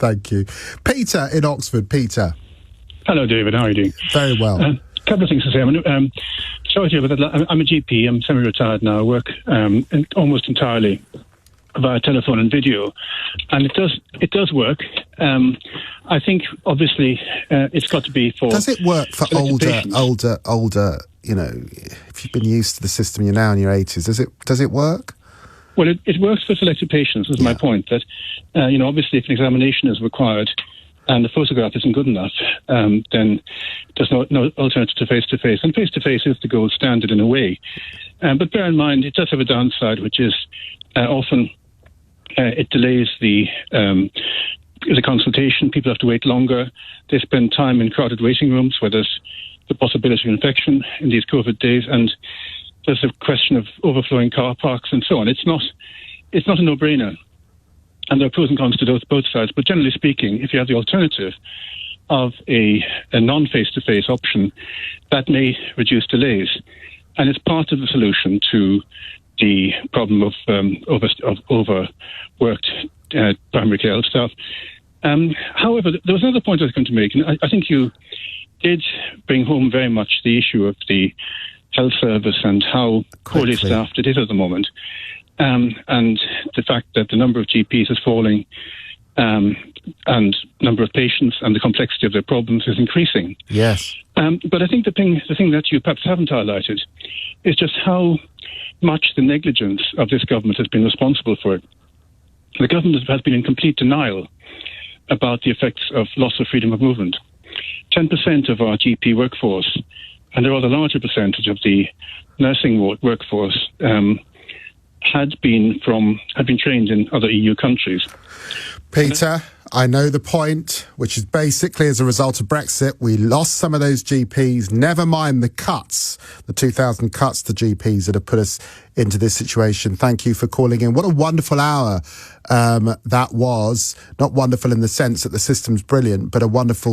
Thank you. Peter in Oxford. Peter. Hello, David. How are you doing? Very well. A couple of things to say. Sorry to hear about that. I'm a GP. I'm semi-retired now. I work almost entirely via telephone and video, and it does work. I think obviously it's got to be for. Does it work for older? You know, if you've been used to the system, you're now in your 80s. Does it work? Well, it works for selected patients. Is my point that obviously if an examination is required and the photograph isn't good enough, then there's no alternative to face-to-face. And face-to-face is the gold standard in a way. But bear in mind, it does have a downside, which is often it delays the consultation. People have to wait longer. They spend time in crowded waiting rooms where there's the possibility of infection in these COVID days. And there's a question of overflowing car parks and so on. It's not a no-brainer. And there are pros and cons to both sides. But generally speaking, if you have the alternative of a non-face-to-face option, that may reduce delays. And it's part of the solution to the problem of overworked primary care health staff. However, there was another point I was going to make, and I think you did bring home very much the issue of the health service and how poorly staffed it is at the moment. And the fact that the number of GPs is falling and number of patients and the complexity of their problems is increasing. Yes. But I think the thing that you perhaps haven't highlighted is just how much the negligence of this government has been responsible for it. The government has been in complete denial about the effects of loss of freedom of movement. 10% of our GP workforce, and a rather larger percentage of the nursing workforce, had been trained in other EU countries. Peter, I know the point, which is basically as a result of Brexit, we lost some of those GPs, never mind the cuts, the 2,000 cuts to GPs that have put us into this situation. Thank you for calling in. What a wonderful hour that was. Not wonderful in the sense that the system's brilliant, but a wonderful